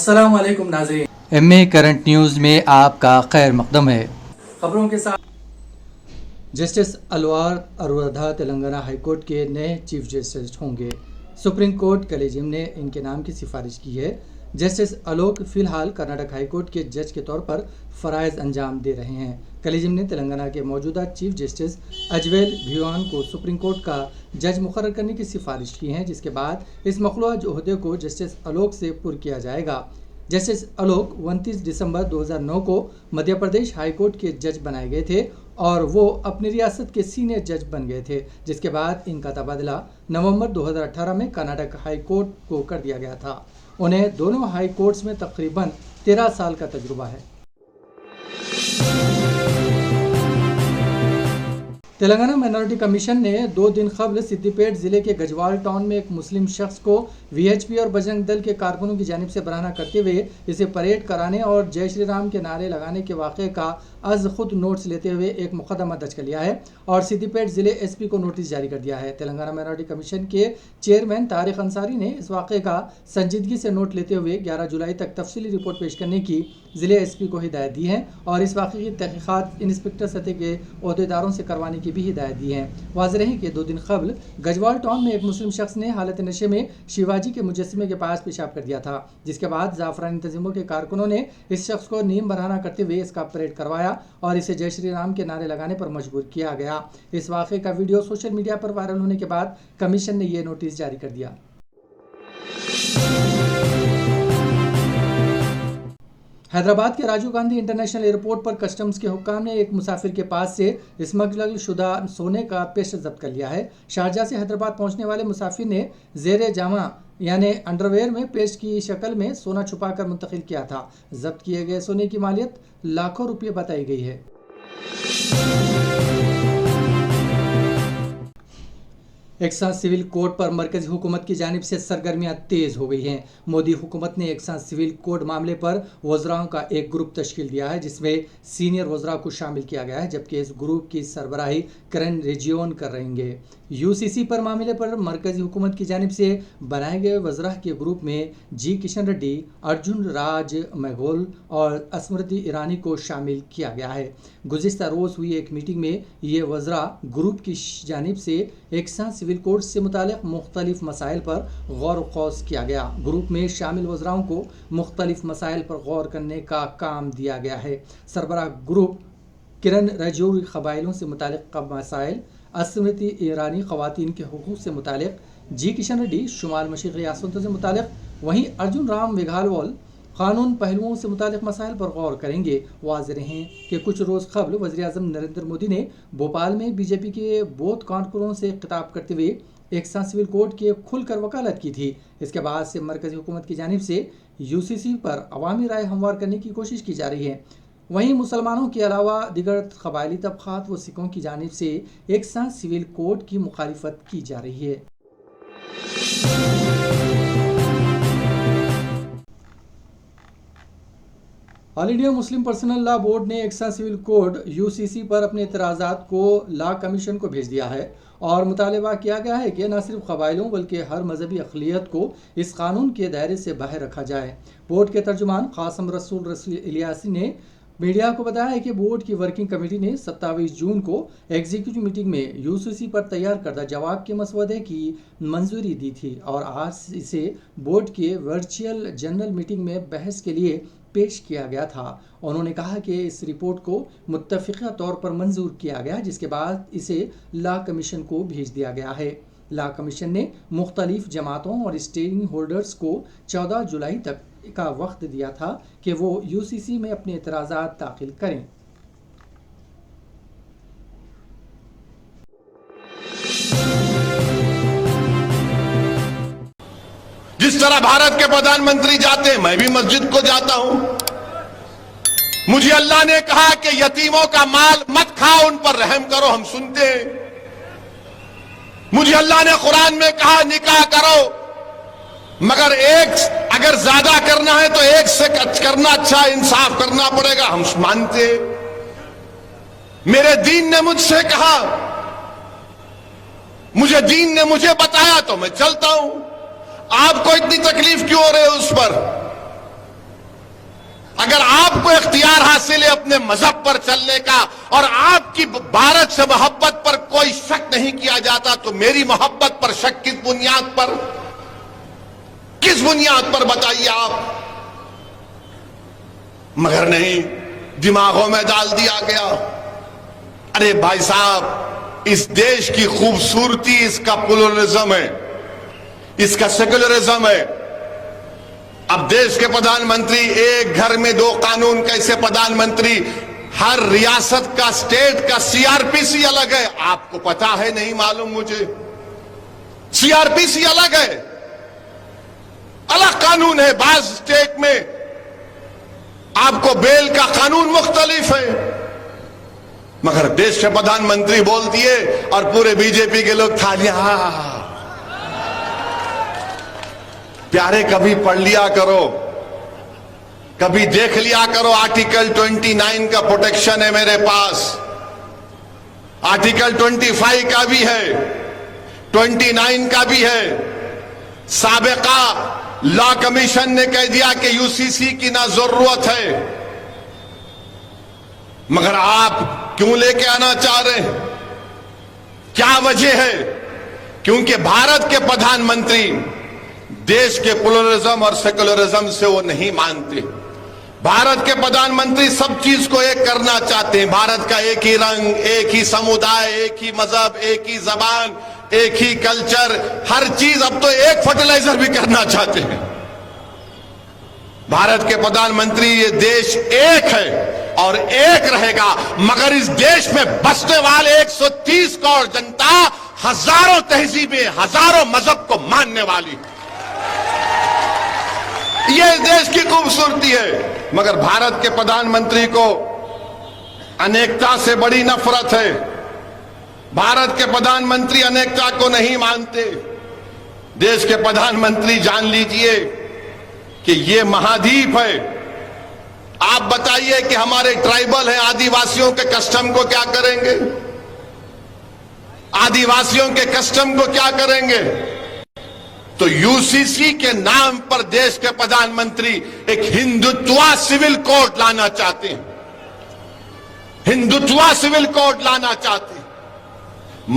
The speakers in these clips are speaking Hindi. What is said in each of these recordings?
अस्सलाम वालेकुम नाज़रीन, एमए करंट न्यूज़ में आपका खैर मकदम है। खबरों के साथ जस्टिस अलवार अरुधा तेलंगाना हाईकोर्ट के नए चीफ जस्टिस होंगे। सुप्रीम कोर्ट कलेजियम ने इनके नाम की सिफारिश की है। जस्टिस आलोक फिलहाल कर्नाटक हाईकोर्ट के जज के तौर पर फ़राइज़ अंजाम दे रहे हैं। कलेजियम ने तेलंगाना के मौजूदा चीफ जस्टिस अजवेल भिवान को सुप्रीम कोर्ट का जज मुकर्रर करने की सिफारिश की है, जिसके बाद इस मखलूआ ओहदे को जस्टिस आलोक से पुर किया जाएगा। जस्टिस आलोक 29 दिसंबर 2009 को मध्य प्रदेश हाईकोर्ट के जज बनाए गए थे और वो अपनी रियासत के सीनियर जज बन गए थे, जिसके बाद इनका तबादला नवंबर 2018 में कर्नाटक हाई कोर्ट को कर दिया गया था। उन्हें दोनों हाई कोर्ट्स में तकरीबन 13 साल का तजुर्बा है। तेलंगाना माइनॉरिटी कमीशन ने 2 दिन कबल सिद्दीपेट जिले के गजवाल टाउन में एक मुस्लिम शख्स को वीएचपी और बजरंग दल के कारकुनों की जानिब से बराना करते हुए इसे परेड कराने और जय श्री राम के नारे लगाने के वाक़े का अज खुद नोट्स लेते हुए एक मुकदमा दर्ज कर लिया है और सिद्दीपेट जिले एसपी को नोटिस जारी कर दिया है। तेलंगाना माइनॉरिटी कमीशन के चेयरमैन तारिक अंसारी ने इस वाक़े का संजीदगी से नोट लेते हुए 11 जुलाई तक तफसीली रिपोर्ट पेश करने की जिले एसपी को हिदायत दी है और इस वाक़े की तहकीक़ात इंस्पेक्टर सतह के अहदेदारों से करवाने की भी हिदायत दी है। वाज़ेह रहे कि 2 दिन कबल गजवाल टाउन में एक मुस्लिम शख्स ने हालत नशे में शिवाजी के मुजस्समे के पास पेशाब कर दिया था, जिसके बाद ज़ाफ़रानी तंजीमों के कारकुनों ने इस शख्स को नीम बरहाना करते हुए इसका परेड करवाया और इसे जय श्री राम के नारे लगाने पर मजबूर किया गया। इस वाक़े का वीडियो सोशल मीडिया पर वायरल होने के बाद कमीशन ने यह नोटिस जारी कर दिया। हैदराबाद के राजीव गांधी इंटरनेशनल एयरपोर्ट पर कस्टम्स के हुक्काम ने एक मुसाफिर के पास से स्मगल शुदा सोने का पेस्ट जब्त कर लिया है। शारजाह से हैदराबाद पहुंचने वाले मुसाफिर ने ज़ेरे जामा यानी अंडरवेयर में पेस्ट की शक्ल में सोना छुपाकर मुंतकिल किया था। जब्त किए गए सोने की मालियत लाखों रुपये बताई गई है। एक साथ सिविल कोड पर मरकजी हुकूमत की जानिब से सरगर्मियां तेज हो गई हैं। मोदी हुकूमत ने एक साथ सिविल कोड मामले पर वज़राओं का एक ग्रुप तश्कील दिया है, जिसमें सीनियर वज़रा को शामिल किया गया है, जबकि इस ग्रुप की सरबराही किरण रिजिजू करेंगे। यूसीसी पर मामले पर मरकजी हुकूमत की जानिब से बनाए गए वज़रा के ग्रुप में जी किशन रेड्डी, अर्जुन राज मेघोल और स्मृति ईरानी को शामिल किया गया है। गुज़िश्ता रोज़ हुई एक मीटिंग में ये वज़रा ग्रुप की जानिब से एक साथ सिविल कोड से मुतालिक मुख्तलिफ मसाइल पर गौर खौस किया गया। ग्रुप में शामिल वज़राओं को मुख्तलिफ मसाइल पर गौर करने का काम दिया गया है। सरबराह ग्रुप किरण रिजिजू क़बाइलों से मुतालिक मसाइल, स्मृति ईरानी ख़वातीन के हुकूक़ से मुतालिक, जी किशन रेड्डी शुमाल मशरिक़ी रियासतों से मुतालिक, वहीं अर्जुन राम मेघवाल कानून पहलुओं से मुतालिक मसाइल पर गौर करेंगे। वाज़ेह रहे कि कुछ रोज़ कबल वज़ीर-ए-आज़म नरेंद्र मोदी ने भोपाल में बीजेपी के बूथ कारकुनों से खिताब करते हुए एक साथ सिविल कोड की खुलकर वकालत की थी। इसके बाद से मरकज़ी हुकूमत की जानिब से यूसीसी पर अवामी राय हमवार करने की कोशिश की जा रही है। वहीं मुसलमानों के अलावा दिगर क़बायली तबक़ात व सिखों की जानिब से एक साथ सिविल कोड की मुखालिफत की जा रही है। All India Muslim personal law board ने एक साथ सिविल कोड यूसीसी पर अपने एतराज़ात को लॉ कमीशन को भेज दिया है और मुतालबा किया गया है कि न सिर्फ क़बाइलों बल्कि हर मजहबी अक़लियत को इस कानून के दायरे से बाहर रखा जाए। बोर्ड के तर्जुमान कासिम रसूल इलियासी ने मीडिया को बताया है कि बोर्ड की वर्किंग कमेटी ने 27 जून को एग्जीक्यूटिव मीटिंग में यूसीसी पर तैयार करदा जवाब के मसवदे की मंजूरी दी थी और आज इसे बोर्ड के वर्चुअल जनरल मीटिंग में बहस के लिए पेश किया गया था। उन्होंने कहा कि इस रिपोर्ट को मुत्तफ़िक़ा तौर पर मंजूर किया गया, जिसके बाद इसे लॉ कमीशन को भेज दिया गया है। लॉ कमीशन ने मुख्तलिफ जमातों और स्टेक होल्डर्स को 14 जुलाई तक का वक्त दिया था कि वो यूसीसी में अपने एतराज़ात दाखिल करें। जिस तरह भारत के प्रधानमंत्री जाते हैं, मैं भी मस्जिद को जाता हूं। मुझे अल्लाह ने कहा कि यतीमों का माल मत खाओ, उन पर रहम करो, हम सुनते हैं। मुझे अल्लाह ने कुरान में कहा निकाह करो, मगर एक अगर ज्यादा करना है तो एक से करना अच्छा, इंसाफ करना पड़ेगा, हम मानते। मेरे दीन ने मुझसे कहा, मुझे दीन ने मुझे बताया तो मैं चलता हूं। आपको इतनी तकलीफ क्यों हो रही है उस पर? अगर आपको इख्तियार हासिल है अपने मजहब पर चलने का और आपकी भारत से मोहब्बत पर कोई शक नहीं किया जाता, तो मेरी मोहब्बत पर शक किस बुनियाद पर, किस बुनियाद पर बताइए आप? मगर नहीं, दिमागों में डाल दिया गया। अरे भाई साहब, इस देश की खूबसूरती इसका प्लुरलिज्म है, इसका सेकुलरिज्म है। अब देश के प्रधानमंत्री, एक घर में दो कानून, कैसे प्रधानमंत्री, हर रियासत का, स्टेट का सीआरपीसी अलग है। आपको पता है? नहीं मालूम मुझे। सीआरपीसी अलग है, अलग कानून है। बाज स्टेट में आपको बेल का कानून मुख्तलिफ है। मगर देश के प्रधानमंत्री बोल दिए और पूरे बीजेपी के लोग थालियां। प्यारे, कभी पढ़ लिया करो, कभी देख लिया करो। आर्टिकल 29 का प्रोटेक्शन है मेरे पास, आर्टिकल 25 का भी है, 29 का भी है। साबिका लॉ कमीशन ने कह दिया कि यूसीसी की ना जरूरत है, मगर आप क्यों लेके आना चाह रहे हैं? क्या वजह है? क्योंकि भारत के प्रधानमंत्री देश के प्लुरलिज्म और सेकुलरिज्म से वो नहीं मानते। भारत के प्रधानमंत्री सब चीज को एक करना चाहते हैं। भारत का एक ही रंग, एक ही समुदाय, एक ही मजहब, एक ही जबान, एक ही कल्चर, हर चीज। अब तो एक फर्टिलाइजर भी करना चाहते हैं। भारत के प्रधानमंत्री, ये देश एक है और एक रहेगा, मगर इस देश में बसने वाले 130 करोड़ जनता हजारों तहजीबें, हजारों मजहब को मानने वाली, ये देश की खूबसूरती है। मगर भारत के प्रधानमंत्री को अनेकता से बड़ी नफरत है। भारत के प्रधानमंत्री अनेकता को नहीं मानते। देश के प्रधानमंत्री, जान लीजिए कि ये महाद्वीप है। आप बताइए कि हमारे ट्राइबल हैं, आदिवासियों के कस्टम को क्या करेंगे? आदिवासियों के कस्टम को क्या करेंगे? तो यूसीसी के नाम पर देश के प्रधानमंत्री एक हिंदुत्वा सिविल कोड लाना चाहते हैं, हिंदुत्वा सिविल कोड लाना चाहते हैं।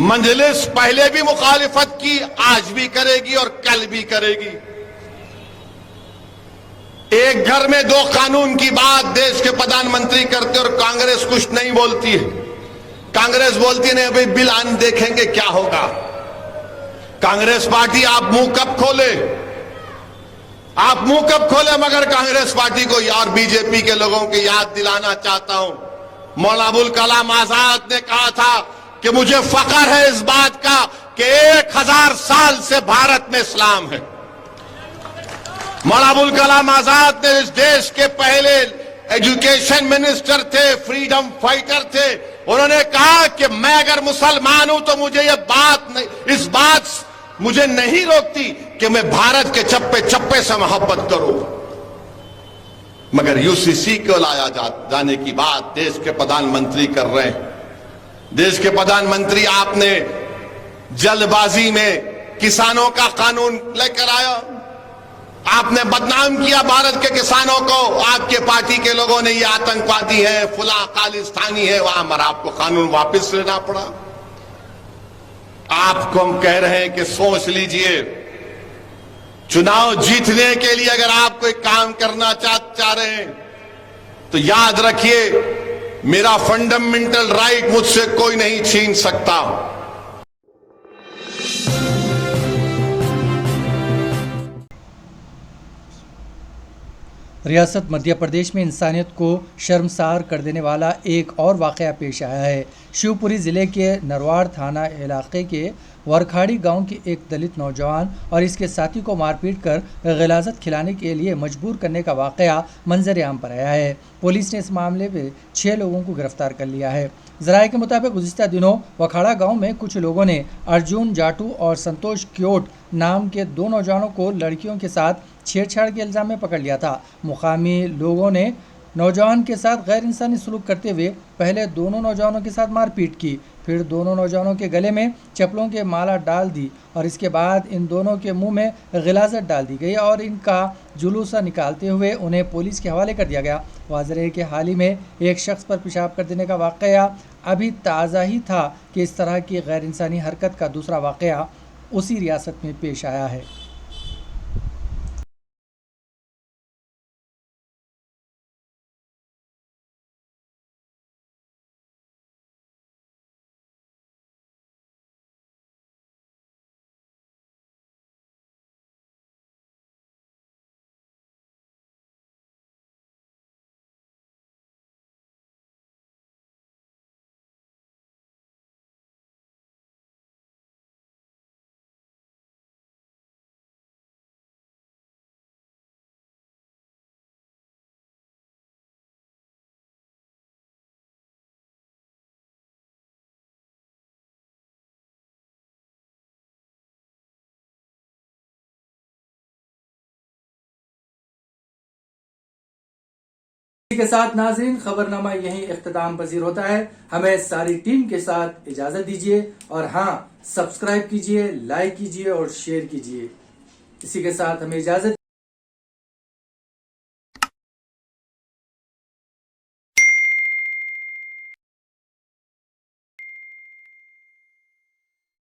मजलिस पहले भी मुखालिफत की, आज भी करेगी और कल भी करेगी। एक घर में दो कानून की बात देश के प्रधानमंत्री करते और कांग्रेस कुछ नहीं बोलती है। कांग्रेस बोलती है नहीं, अभी बिल आने देखेंगे क्या होगा। कांग्रेस पार्टी, आप मुंह कब खोले, आप मुंह कब खोले? मगर कांग्रेस पार्टी को और बीजेपी के लोगों की याद दिलाना चाहता हूं, मौलाना अबुल कलाम आजाद ने कहा था कि मुझे फख्र है इस बात का कि 1000 साल से भारत में इस्लाम है। मौलाना अबुल कलाम आजाद ने इस देश के पहले एजुकेशन मिनिस्टर थे, फ्रीडम फाइटर थे। उन्होंने कहा कि मैं अगर मुसलमान हूं तो मुझे ये बात नहीं, इस बात मुझे नहीं रोकती कि मैं भारत के चप्पे चप्पे से मोहब्बत करूं। मगर यूसीसी को लाया जाने की बात देश के प्रधानमंत्री कर रहे हैं। देश के प्रधानमंत्री, आपने जल्दबाजी में किसानों का कानून लेकर आया, आपने बदनाम किया भारत के किसानों को। आपके पार्टी के लोगों ने ये आतंकवादी है, फुला खालिस्तानी है, वहां मगर आपको कानून वापस लेना पड़ा। आपको हम कह रहे हैं कि सोच लीजिए, चुनाव जीतने के लिए अगर आप कोई काम करना चाह रहे हैं तो याद रखिए, मेरा फंडामेंटल राइट मुझसे कोई नहीं छीन सकता। रियासत मध्य प्रदेश में इंसानियत को शर्मसार कर देने वाला एक और वाक़या पेश आया है। शिवपुरी ज़िले के नरवाड़ थाना इलाके के वरखाड़ी गांव के एक दलित नौजवान और इसके साथी को मारपीट कर गिलाज़त खिलाने के लिए मजबूर करने का वाक़या मंजर-ए-आम पर आया है। पुलिस ने इस मामले में 6 लोगों को गिरफ्तार कर लिया है। ज़राए के मुताबिक गुज़िश्ता दिनों वखाड़ा गांव में कुछ लोगों ने अर्जुन जाटू और संतोष क्योट नाम के 2 नौजवानों को लड़कियों के साथ छेड़छाड़ के इल्ज़ाम में पकड़ लिया था। मुकामी लोगों ने नौजवान के साथ गैर इंसानी सलूक करते हुए पहले दोनों नौजवानों के साथ मारपीट की, फिर दोनों नौजवानों के गले में चप्पलों के माला डाल दी और इसके बाद इन दोनों के मुंह में गिलाजत डाल दी गई और इनका जुलूसा निकालते हुए उन्हें पुलिस के हवाले कर दिया गया। वाज़ेह है कि हाल ही में एक शख्स पर पेशाब कर देने का वाक़या अभी ताज़ा ही था कि इस तरह की गैर इंसानी हरकत का दूसरा वाक़या उसी रियासत में पेश आया है। इसी के साथ नाजरीन खबरनामा यहीं इख्तिताम पजीर होता है। हमें सारी टीम के साथ इजाजत दीजिए और हाँ, सब्सक्राइब कीजिए, लाइक कीजिए और शेयर कीजिए। इसी के साथ हमें इजाजत।